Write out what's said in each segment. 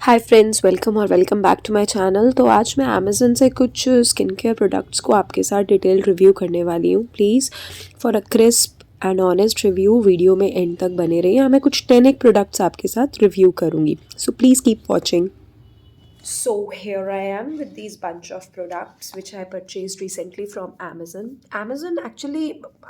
हाय friends, welcome और welcome back to my channel. तो आज मैं अमेज़न से कुछ स्किन केयर प्रोडक्ट्स को आपके साथ डिटेल रिव्यू करने वाली हूँ। Please for a crisp and honest review video में एंड तक बने रहिए। मैं कुछ 10 एक प्रोडक्ट्स आपके साथ रिव्यू करूँगी, so please keep watching. So here I am with these bunch of products which I purchased recently from Amazon. Amazon actually,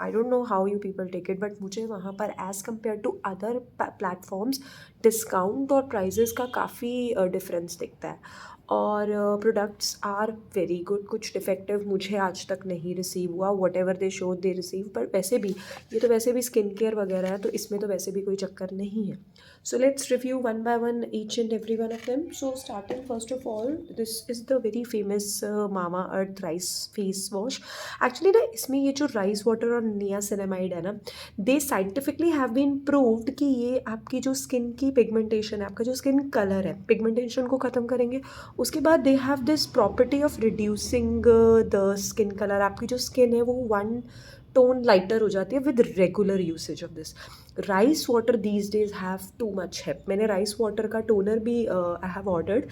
I don't know how you people take it, but मुझे वहाँ पर as compared to other platforms discount और prices का काफ़ी difference दिखता है। और products are very good. कुछ डिफेक्टिव मुझे आज तक नहीं रिसीव हुआ, what ever they show they receive. पर वैसे भी ये तो वैसे भी स्किन केयर वगैरह है, तो इसमें तो वैसे भी कोई चक्कर नहीं है। So let's review one by one each and every one of them. So starting first of all, this is the very famous Mama Earth rice face wash. Actually ना इसमें ये जो rice water और niacinamide है ना, they scientifically have been proved कि ये आपकी जो स्किन की पिगमेंटेशन है, आपका जो स्किन कलर है, पिगमेंटेशन को ख़त्म करेंगे। उसके बाद they have this property of reducing the skin color. आपकी जो स्किन है वो वन टोन लाइटर हो जाती है with regular usage of this. Rice water these days have too much help. मैंने राइस वाटर का टोनर भी I have ordered.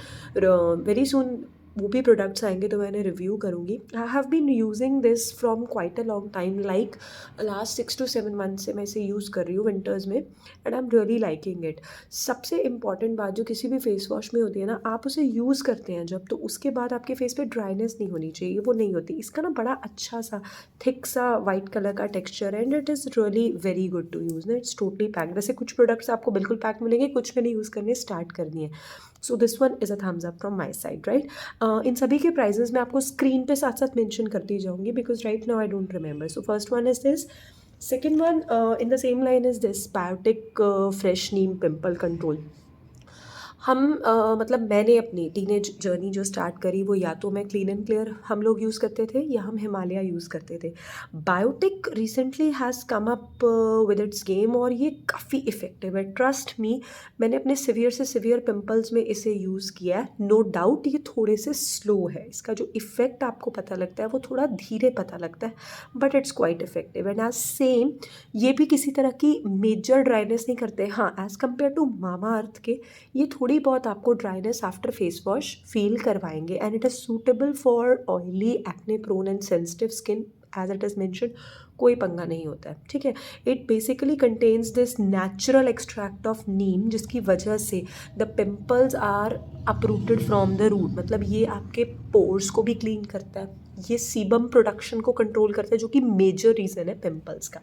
Very soon वो भी प्रोडक्ट्स आएंगे तो मैंने रिव्यू करूँगी। I have been using this from quite a long time, like last 6 to 7 month से मैं इसे यूज़ कर रही हूँ विंटर्स में, and I am really liking it. सबसे इंपॉर्टेंट बात जो किसी भी फेस वॉश में होती है ना, आप उसे यूज़ करते हैं जब, तो उसके बाद आपके फेस पे ड्राइनेस नहीं होनी चाहिए, वो नहीं होती। इसका ना बड़ा अच्छा सा थिक सा वाइट कलर का टेक्सचर है, and it is really very good to use ना। It's totally pack. वैसे कुछ प्रोडक्ट्स आपको बिल्कुल पैक मिलेंगे, कुछ मैंने यूज़ करने स्टार्ट करनी है। So this one is a thumbs up from my side, right. इन सभी के प्राइजेस मैं आपको स्क्रीन पे साथ साथ मेंशन करती जाऊंगी, because right now I don't remember. So first one is this. Second one in the same line is this Biotique fresh neem pimple control. हम मतलब मैंने अपनी टीनेज जर्नी जो स्टार्ट करी वो या तो मैं क्लीन एंड क्लियर हम लोग यूज़ करते थे, या हम हिमालय यूज़ करते थे। Biotique recently has come up with its game, और ये काफ़ी इफ़ेक्टिव है, ट्रस्ट मी। मैंने अपने सिवियर से सिवियर पिंपल्स में इसे यूज़ किया है। नो डाउट ये थोड़े से स्लो है, इसका जो इफ़ेक्ट आपको पता लगता है वो थोड़ा धीरे पता लगता है, but it's quite effective. And as same ये भी किसी तरह की मेजर ड्राइनेस नहीं करते। हाँ, as compare to Mamaearth के ये थोड़ी बहुत आपको dryness after face wash feel करवाएंगे, and it is suitable for oily acne prone and sensitive skin. As it is mentioned, कोई पंगा नहीं होता है, ठीक है। It basically contains this natural extract of neem, जिसकी वजह से the pimples are uprooted from the root. मतलब ये आपके पोर्स को भी क्लीन करता है, ये सीबम प्रोडक्शन को कंट्रोल करता है, जो कि मेजर रीज़न है पिम्पल्स का,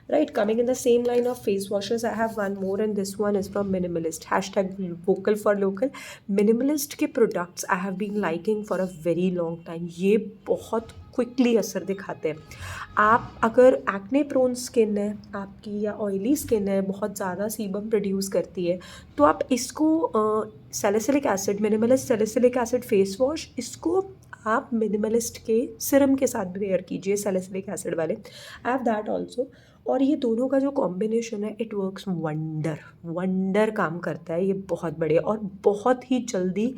right? Coming in the same line of face washes, I have one more, and this one is from Minimalist. Hashtag vocal for local. Minimalist के products I have been liking for a very long time. ये बहुत quickly असर दिखाते हैं। आप अगर acne prone skin है आपकी, या ऑयली स्किन है, बहुत ज़्यादा सीबम प्रोड्यूस करती है, तो आप इसको salicylic acid, minimalist salicylic acid face wash, इसको आप मिनिमलिस्ट के सिरम के साथ वेयर कीजिए, सैलिसिलिक एसिड वाले। I have that also. और ये दोनों का जो कॉम्बिनेशन है, इट वर्क्स वंडर वंडर काम करता है। ये बहुत बढ़िया, और बहुत ही जल्दी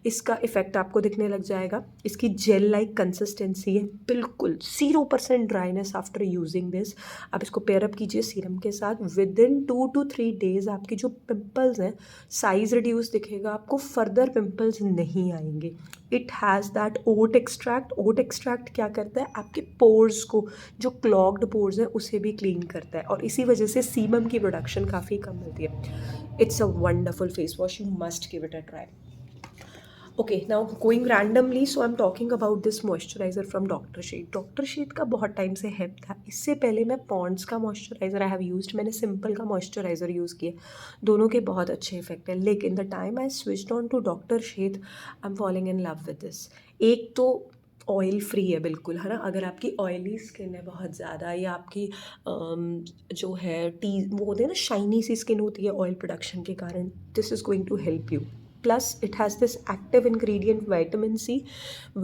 इसका इफ़ेक्ट आपको दिखने लग जाएगा। इसकी जेल लाइक कंसिस्टेंसी है, बिल्कुल 0% ड्राइनेस आफ्टर यूजिंग दिस। आप इसको पेयर अप कीजिए सीरम के साथ, विद इन 2 to 3 डेज़ आपकी जो पिंपल्स हैं साइज़ रिड्यूस दिखेगा, आपको फर्दर पिंपल्स नहीं आएंगे। It has that oat extract. Oat extract क्या करता है, आपके पोर्स को, जो क्लॉग्ड पोर्स हैं उसे भी क्लीन करता है, और इसी वजह से सीबम की प्रोडक्शन काफ़ी कम होती है। It's a wonderful face wash, you must give it a try. Okay, now going randomly, so I am talking about this moisturizer from doctor Sheth. Doctor Sheth का बहुत टाइम से हेल्प था। इससे पहले मैं पॉन्ड्स का मॉइस्चराइज़र आई हैव यूज्ड, मैंने Simple का मॉइस्चराइज़र यूज़ किया, दोनों के बहुत अच्छे इफेक्ट हैं। लेकिन the time I switched on to doctor Sheth, I am falling in love with this. एक तो ऑयल फ्री है बिल्कुल, है ना। अगर आपकी ऑयली स्किन है बहुत ज़्यादा, या आपकी जो है वो होती है ना, शाइनी सी स्किन होती है ऑयल प्रोडक्शन के कारण, this is going to help you. Plus it has this active ingredient vitamin C,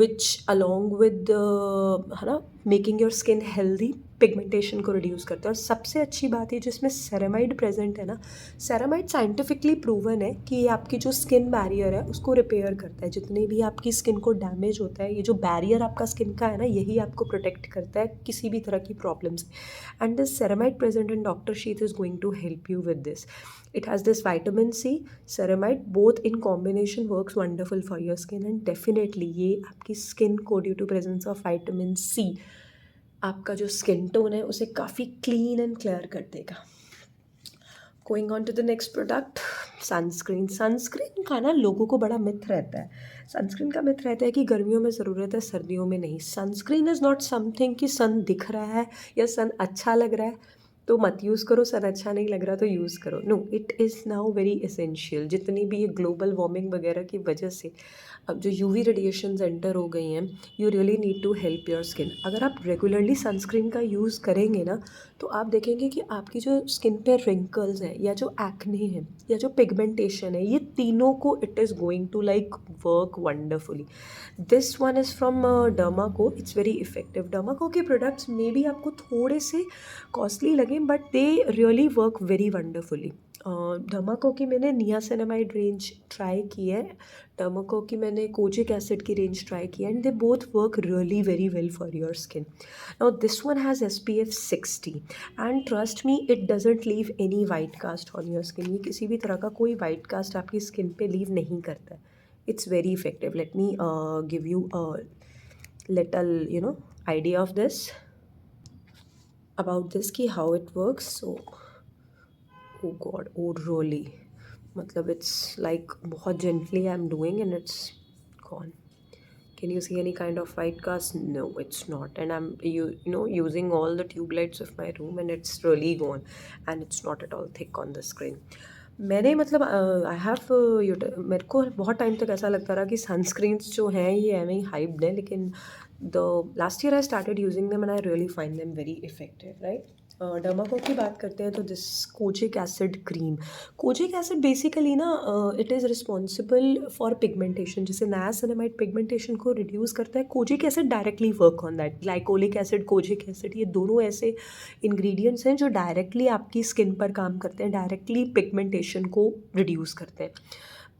which along with है ना, making your skin healthy, pigmentation को रिड्यूस करता है। और सबसे अच्छी बात है जिसमें सेरेमाइड प्रेजेंट है ना, सेरेमाइड साइंटिफिकली प्रूवन है कि ये आपकी जो स्किन बैरियर है उसको रिपेयर करता है। जितने भी आपकी स्किन को डैमेज होता है, ये जो बैरियर आपका स्किन का है ना, यही आपको प्रोटेक्ट करता है किसी भी तरह की प्रॉब्लम से। And this ceramide present in doctor Sheth is going to help you with this. It has this vitamin C, ceramide, both in combination works wonderful for your skin. And definitely ये आपकी skin को due to presence of vitamin C आपका जो skin tone है उसे काफ़ी clean and clear कर देगा. Going on to the next product, sunscreen. Sunscreen का ना लोगों को बड़ा मिथ रहता है. सनस्क्रीन का मिथ रहता है कि गर्मियों में ज़रूरत है, सर्दियों में नहीं. सनस्क्रीन इज़ नॉट समथिंग कि सन दिख रहा है या सन अच्छा लग रहा है तो मत यूज़ करो, सन अच्छा नहीं लग रहा तो यूज़ करो. No, it is now very essential. जितनी भी ये ग्लोबल वार्मिंग वगैरह की वजह से अब जो यूवी रेडिएशंस एंटर हो गई हैं, you really need to help your skin. अगर आप रेगुलरली सनस्क्रीन का यूज़ करेंगे ना तो आप देखेंगे कि आपकी जो स्किन पे रिंकल्स हैं या जो एक्ने है या जो पिगमेंटेशन है, ये तीनों को it is going to like work wonderfully. This one is from Dermaco. It's very effective. Dermaco के प्रोडक्ट्स में भी आपको थोड़े से कॉस्टली लगे but they really work very wonderfully. Dermaco की मैंने नियासिनामाइड रेंज ट्राई की है, डर्माको की मैंने कोजिक एसिड की रेंज ट्राई की है, and they both work really very well for your skin. Now this one has SPF 60 and trust me it doesn't leave any white cast on your skin. ये किसी भी तरह का कोई white cast आपकी skin पे लीव नहीं करता है. It's very effective. Let me give you a little idea of this, about this कि how it works. So oh god, oh really, मतलब it's like बहुत gently I'm doing and it's gone. Can you see any kind of white cast? No, it's not. And I'm using all the tube lights of my room and it's really gone and it's not at all thick on the screen. मैंने मतलब I have मेरे को बहुत time तक ऐसा लगता रहा कि सनस्क्रीन्स जो हैं ये एम ही हाइप्ड है, लेकिन the last year I started using them and I really find them very effective. Right, Derma Co की बात करते हैं तो this kojic acid cream. Kojic acid basically ना it is responsible for pigmentation. जैसे नायासिनामाइड पिगमेंटेशन को रिड्यूस करता है, kojic acid directly work on that. Glycolic acid, kojic acid, ये दोनों ऐसे इंग्रेडिएंट्स हैं जो डायरेक्टली आपकी स्किन पर काम करते हैं, डायरेक्टली पिगमेंटेशन को रिड्यूस करते हैं.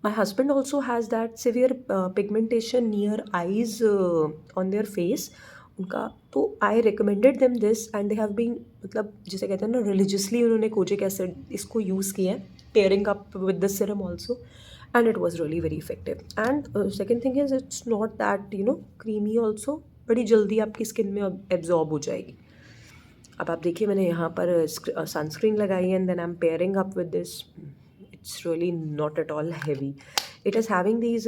My husband also has that severe pigmentation near eyes on their face उनका. तो I recommended them this and they have been, मतलब जिसे कहते हैं ना, रिलीजियसली उन्होंने कोजिक एसिड इसको यूज़ किया है, pairing up with the serum also, and it was really very effective. And second thing is it's not that creamy also, बड़ी जल्दी आपकी स्किन में एब्जॉर्ब हो जाएगी. अब आप देखिए मैंने यहाँ पर सनस्क्रीन लगाई है and then I am pairing up with this. It's really not at all heavy. It is having these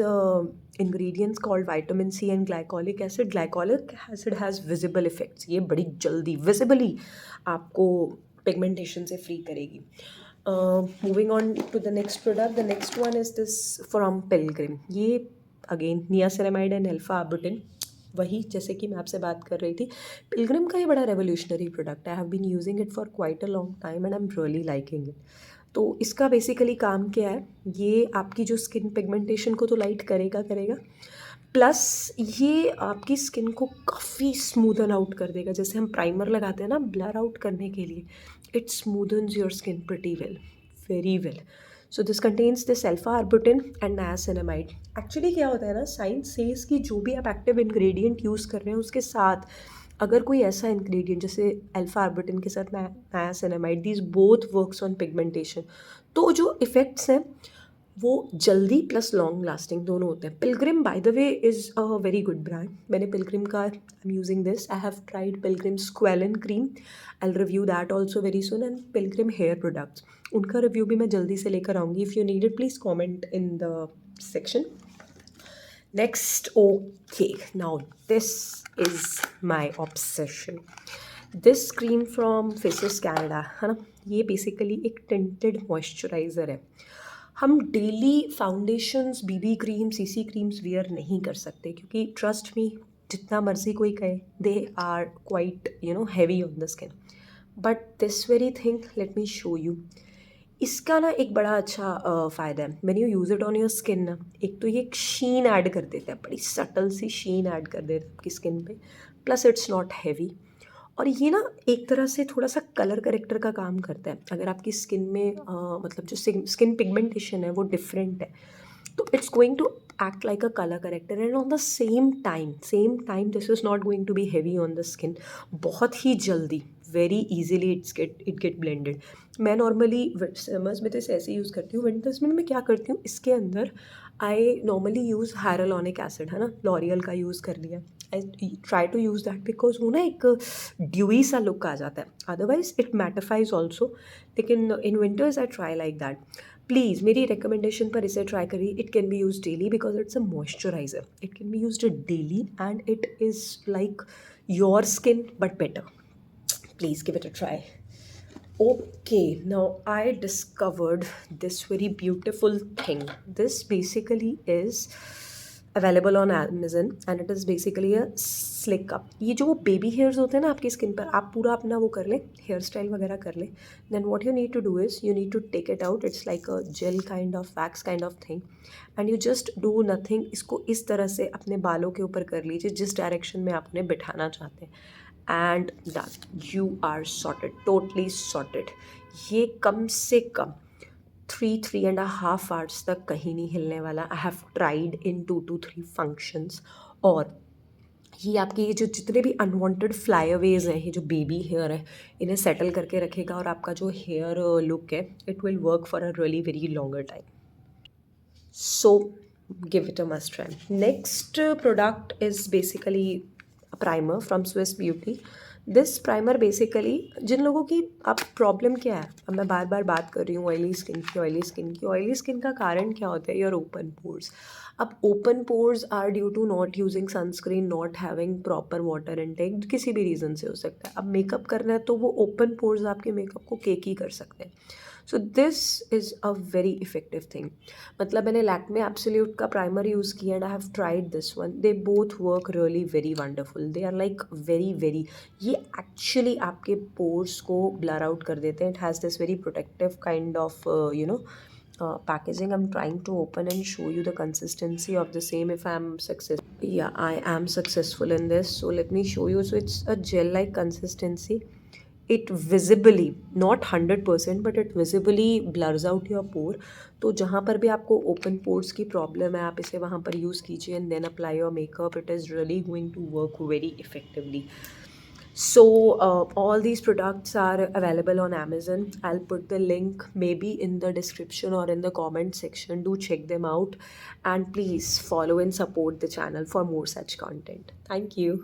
ingredients called vitamin C and glycolic acid. Glycolic acid has visible effects. ये बड़ी जल्दी visibly आपको pigmentation से free करेगी. Moving on to the next product. The next one is this from Pilgrim. ये again niacinamide and alpha-arbutin. वही जैसे कि मैं आपसे बात कर रही थी, पिलग्रिम का ये बड़ा रेवोल्यूशनरी प्रोडक्ट है. I have been using it for quite a long time and I am really liking it. तो इसका बेसिकली काम क्या है, ये आपकी जो स्किन पिगमेंटेशन को तो लाइट करेगा प्लस ये आपकी स्किन को काफ़ी स्मूदन आउट कर देगा. जैसे हम प्राइमर लगाते हैं ना ब्लर आउट करने के लिए, it smoothens your skin pretty well, very well. So this contains this alpha arbutin and niacinamide. Actually क्या होता है ना, साइंस सेज कि जो भी आप एक्टिव इंग्रेडिएंट यूज़ कर रहे हैं उसके साथ अगर कोई ऐसा इंग्रेडिएंट जैसे अल्फा-आर्बुटिन के साथ niacinamide, these both works on pigmentation, तो जो इफ़ेक्ट्स हैं वो जल्दी प्लस लॉन्ग लास्टिंग दोनों होते हैं. Pilgrim by the way is a very good brand. मैंने पिलग्रिम का, I am using this, I have tried Pilgrim squalane cream, I will review that also very soon, and Pilgrim hair products, उनका review भी मैं जल्दी से लेकर आऊँगी. If you need it please comment in the section. Next, okay, now this is my obsession. This cream from Faces Canada है ना, ये बेसिकली एक टिंटेड मॉइस्चराइज़र है. हम daily foundations, BB cream, CC creams wear नहीं कर सकते क्योंकि ट्रस्ट मी, जितना मर्जी कोई कहे, they are quite heavy on the skin. But this very thing, let me show you. इसका ना एक बड़ा अच्छा फ़ायदा है. When you use it on your skin ना, एक तो ये एक शीन ऐड कर देता है, बड़ी सटल सी शीन ऐड कर देता है आपकी स्किन पे, प्लस इट्स नॉट हैवी. और ये ना एक तरह से थोड़ा सा कलर करेक्टर का काम करता है। अगर आपकी स्किन में मतलब जो स्किन पिगमेंटेशन है वो डिफरेंट है, तो it's going to act like a color corrector, and on the same time this is not going to be heavy on the skin. बहुत ही जल्दी very easily it get blended. मैं normally summers में तो इसे ऐसे use करती हूँ। Winters में मैं क्या करती हूँ, इसके अंदर I normally use hyaluronic acid, है ना, लॉरियल का यूज़ कर लिया। I try to use that because वो ना एक ड्यूई सा लुक आ जाता है, अदरवाइज इट मैटिफाइज ऑल्सो, लेकिन in winters I try like that. Please मेरी रिकमेंडेशन पर इसे ट्राई करिए। It can be use daily because it's a moisturiser. It can be use daily and it is like your skin but better. Please give it a try. Okay, now I discovered this very beautiful thing. This basically is available on Amazon and it is basically a slick up. ये जो baby hairs होते हैं ना आपकी skin पर, आप पूरा अपना वो कर लें, हेयर स्टाइल वगैरह कर लें, then what you need to do is you need to take it out. It's like a gel kind of wax kind of thing and you just do nothing. इसको इस तरह से अपने बालों के ऊपर कर लीजिए जिस डायरेक्शन में आप उन्हें बिठाना चाहते हैं, and done, you are sorted, totally sorted. ये कम से कम 3.5 आवर्स तक कहीं नहीं हिलने वाला। आई have tried in 2 to 3 functions. और ये आपके ये जो जितने भी अनवांटेड फ्लाईअवेज हैं, ये जो बेबी हेयर है, इन्हें सेटल करके रखेगा और आपका जो हेयर लुक है it will work for a really very longer time. So give it a must try. Next product is basically a primer from Swiss Beauty. This primer basically, जिन लोगों की, अब प्रॉब्लम क्या है, अब मैं बार बार बात कर रही हूँ ऑयली स्किन का कारण क्या होता है, योर ओपन पोर्स। अब open pores are due to not using sunscreen, not having proper water intake, किसी भी रीज़न से हो सकता है। अब मेकअप करना है तो वो ओपन पोर्स आपके मेकअप को केक ही कर सकते हैं। So this is a very effective thing. मतलब मैंने लैक्मे एब्सोल्यूट का प्राइमर यूज़ किया and I have tried this one, they both work really very wonderful, they are like very ये एक्चुअली आपके पोर्स को ब्लर आउट कर देते हैं। It has this very protective kind of packaging. I'm trying to open and show you the consistency of the same if I'm successful. Yeah, I am successful in this, so let me show you. So it's a gel like consistency. It visibly, not 100%, but it visibly blurs out your pore. तो जहाँ पर भी आपको open pores की problem है, आप इसे वहाँ पर use कीजिए and then apply your makeup. It is really going to work very effectively. So all these products are available on Amazon. I'll put the link maybe in the description or in the comment section. Do check them out and please follow and support the channel for more such content. Thank you.